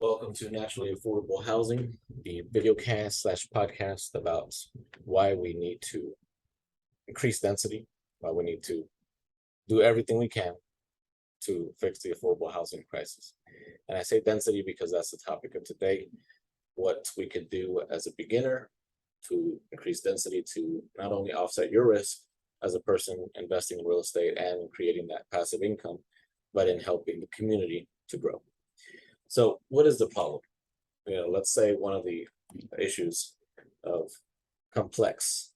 Welcome to Naturally Affordable Housing, the video cast slash podcast about why we need to increase density, why we need to do everything we can to fix the affordable housing crisis. And I say density because that's the topic of today. What we could do as a beginner to increase density to not only offset your risk as a person investing in real estate and creating that passive income, but in helping the community to grow. So what is the problem? Let's say one of the issues of complex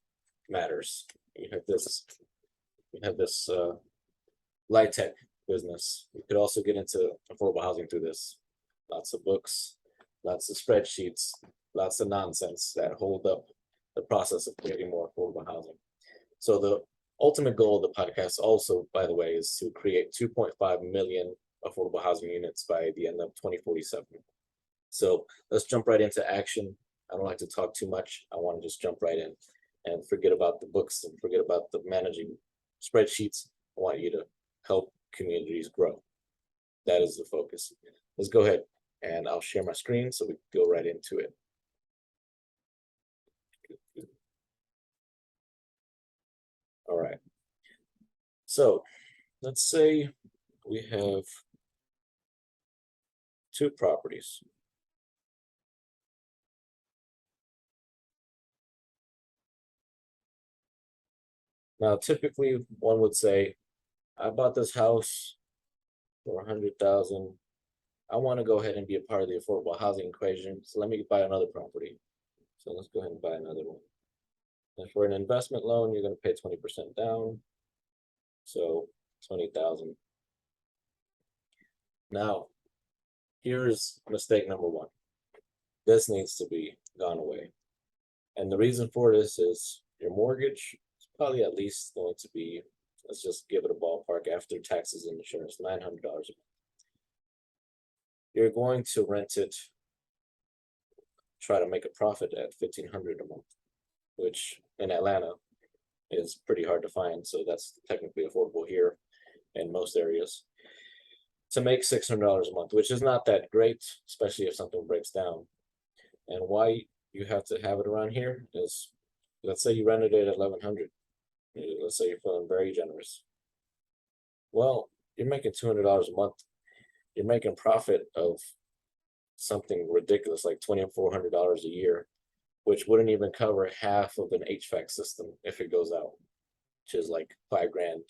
matters. You have this light tech business. You could also get into affordable housing through this. Lots of books, lots of spreadsheets, lots of nonsense that hold up the process of creating more affordable housing. So the ultimate goal of the podcast also, by the way, is to create 2.5 million affordable housing units by the end of 2047. So let's jump right into action. I don't like to talk too much. I want to just jump right in and forget about the books and forget about the managing spreadsheets. I want you to help communities grow. That is the focus. Let's go ahead and I'll share my screen so we can go right into it. All right. So let's say we have two properties. Now, typically one would say, I bought this house for 100,000. I want to go ahead and be a part of the affordable housing equation. So let me buy another property. So let's go ahead and buy another one. And for an investment loan, you're going to pay 20% down. So 20,000. Now, here's mistake number one. This needs to be gone away. And the reason for this is your mortgage is probably at least going to be, let's just give it a ballpark after taxes and insurance, $900 a month. You're going to rent it, try to make a profit at $1,500 a month, which in Atlanta is pretty hard to find. So that's technically affordable here in most areas. To make $600 a month, which is not that great, especially if something breaks down. And why you have to have it around here is, let's say you rented it at 1,100. Let's say you're feeling very generous. Well, you're making $200 a month. You're making profit of something ridiculous like $2,400 a year, which wouldn't even cover half of an HVAC system if it goes out, which is like $5,000.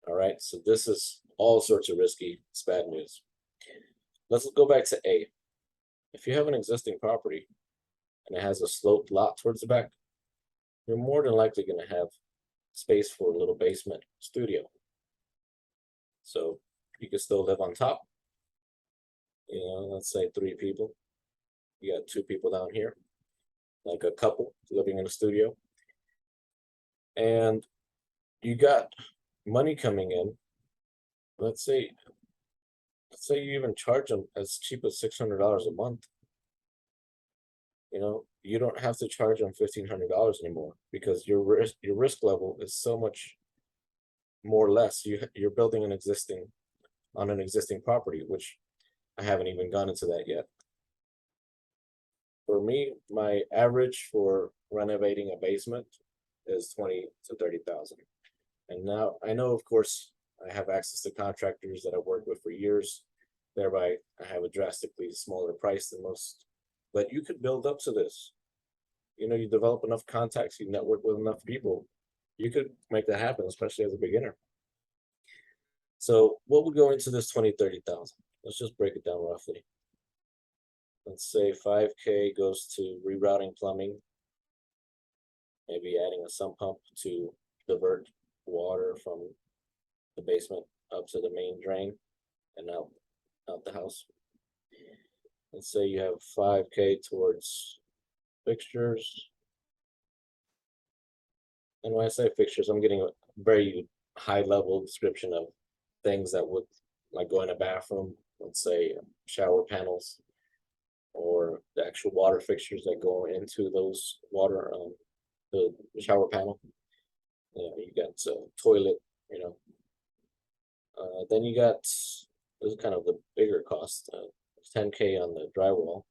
All right, so this is all sorts of risky. It's bad news. Let's go back to A. If you have an existing property and it has a sloped lot towards the back, you're more than likely going to have space for a little basement studio. So you can still live on top. Let's say 3 people. You got 2 people down here, like a couple living in a studio. And you got money coming in. Let's say you even charge them as cheap as $600 a month. You don't have to charge them $1,500 anymore because your risk level is so much more or less. You're building on an existing property, which I haven't even gone into that yet. For me, my average for renovating a basement is 20 to 30,000. And now I know, of course, I have access to contractors that I've worked with for years. Thereby, I have a drastically smaller price than most. But you could build up to this. You develop enough contacts, you network with enough people, you could make that happen, especially as a beginner. So what would go into this 20, 30,000? Let's just break it down roughly. Let's say 5K goes to rerouting plumbing, maybe adding a sump pump to divert water from the basement up to the main drain and out the house. Let's say you have 5K towards fixtures. And when I say fixtures, I'm getting a very high level description of things that would like go in a bathroom. Let's say shower panels or the actual water fixtures that go into those water, the shower panel. You got toilet, then you got, this is kind of the bigger cost. 10K on the drywall.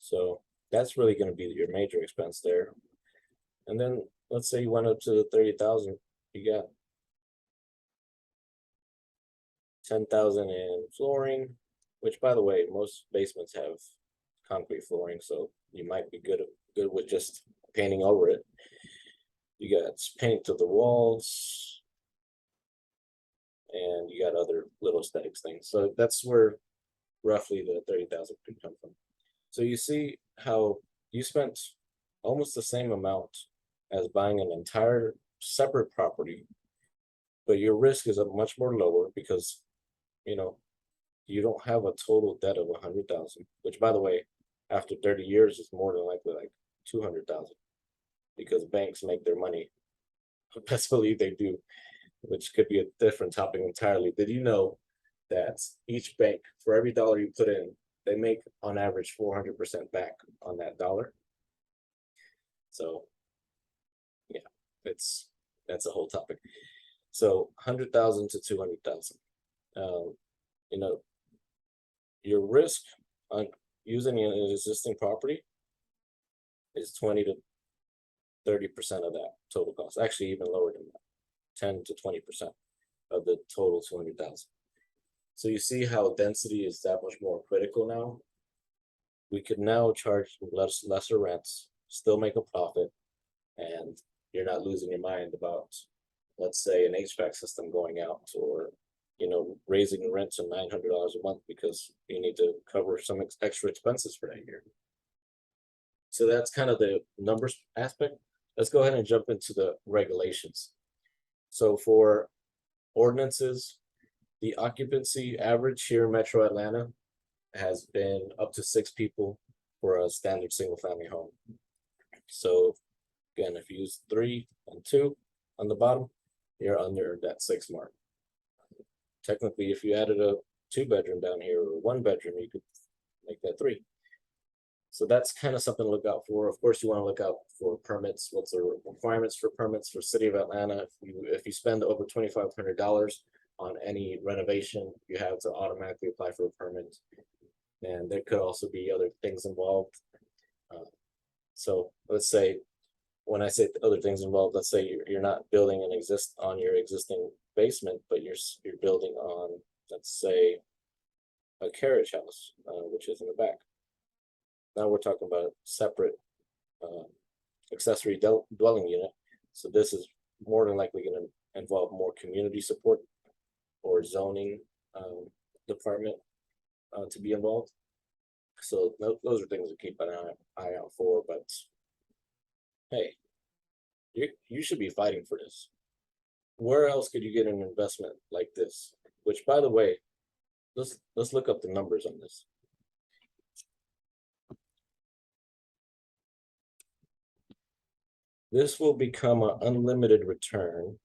So that's really going to be your major expense there. And then let's say you went up to 30,000, you got 10,000 in flooring, which by the way, most basements have concrete flooring, so you might be good with just painting over it. You got paint to the walls, and you got other little aesthetics things. So that's where roughly the 30,000 could come from. So you see how you spent almost the same amount as buying an entire separate property, but your risk is much more lower because you know you don't have a total debt of 100,000, which by the way, after 30 years is more than likely like 200,000 because banks make their money. Best believe they do, which could be a different topic entirely. Did you know that each bank, for every dollar you put in, they make on average 400% back on that dollar? So yeah, that's a whole topic. So 100,000 to 200,000. You know, your risk on using an existing property is 20 to 30% of that total cost. Actually, even lower than that, 10 to 20% of the total 200,000. So you see how density is that much more critical now. We could now charge lesser rents, still make a profit, and you're not losing your mind about, let's say, an HVAC system going out, or raising rent to $900 a month because you need to cover some extra expenses for that year. So that's kind of the numbers aspect. Let's go ahead and jump into the regulations. So for ordinances, the occupancy average here in Metro Atlanta has been up to 6 people for a standard single family home. So again, if you use 3 and 2 on the bottom, you're under that 6 mark. Technically, if you added a 2-bedroom down here or 1-bedroom, you could make that 3. So that's kind of something to look out for. Of course, you want to look out for permits. What's the requirements for permits for City of Atlanta? If you spend over $2,500 on any renovation, you have to automatically apply for a permit. And there could also be other things involved. So let's say, when I say other things involved, let's say you're not building on your existing basement, but you're building on, let's say, a carriage house, which is in the back. Now we're talking about a separate accessory dwelling unit. So this is more than likely going to involve more community support or zoning department to be involved. So those are things to keep an eye out for. But hey, you should be fighting for this. Where else could you get an investment like this? Which, by the way, let's look up the numbers on this. This will become an unlimited return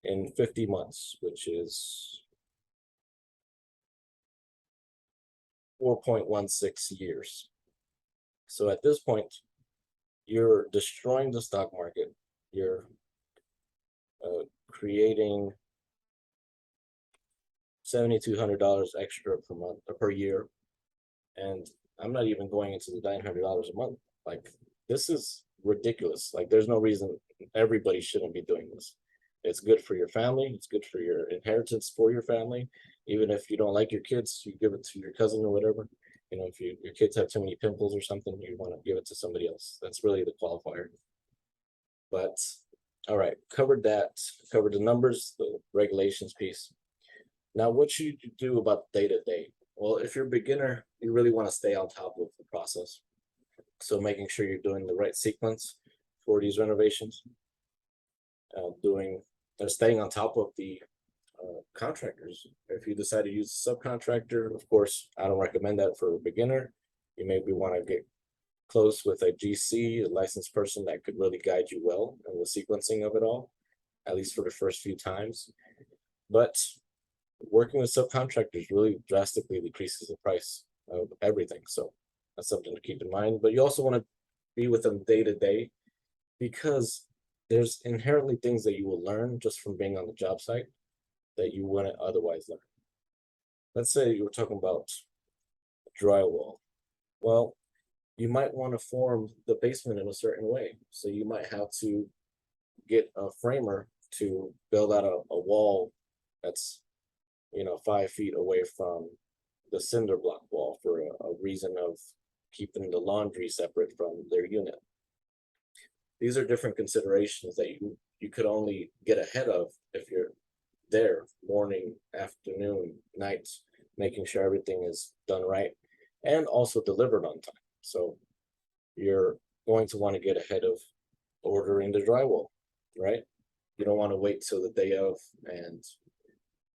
in 50 months, which is 4.16 years. So at this point, you're destroying the stock market. You're creating $7,200 extra per month or per year. And I'm not even going into the $900 a month. Like, this is ridiculous. Like, there's no reason everybody shouldn't be doing this. It's good for your family. It's good for your inheritance for your family. Even if you don't like your kids, you give it to your cousin or whatever. If your kids have too many pimples or something, you want to give it to somebody else. That's really the qualifier. But all right, covered that. Covered the numbers, the regulations piece. Now, what should you do about day-to-day? Well, if you're a beginner, you really want to stay on top of the process. So making sure you're doing the right sequence for these renovations, staying on top of the contractors. If you decide to use a subcontractor, of course, I don't recommend that for a beginner. You maybe want to get close with a GC, a licensed person that could really guide you well in the sequencing of it all, at least for the first few times. But working with subcontractors really drastically decreases the price. of everything. So that's something to keep in mind. But you also want to be with them day to day, because there's inherently things that you will learn just from being on the job site that you wouldn't otherwise learn. Let's say you were talking about drywall. Well, you might want to form the basement in a certain way. So you might have to get a framer to build out a wall that's 5 feet away from the cinder block wall for a reason of keeping the laundry separate from their unit. These are different considerations that you could only get ahead of if you're there morning, afternoon, night, making sure everything is done right and also delivered on time. So you're going to want to get ahead of ordering the drywall, right? You don't want to wait till the day of and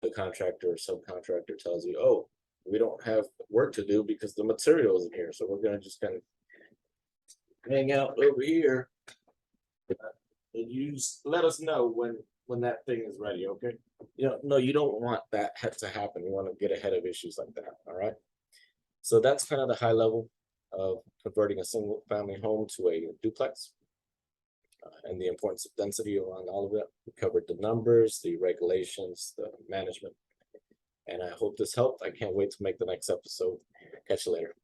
the contractor or subcontractor tells you, oh, we don't have work to do because the material isn't here. So we're going to just kind of hang out over here. And you just let us know when that thing is ready, okay? No, you don't want that to happen. You want to get ahead of issues like that, all right? So that's kind of the high level of converting a single family home to a duplex, and the importance of density around all of it. We covered the numbers, the regulations, the management, and I hope this helped. I can't wait to make the next episode. Catch you later.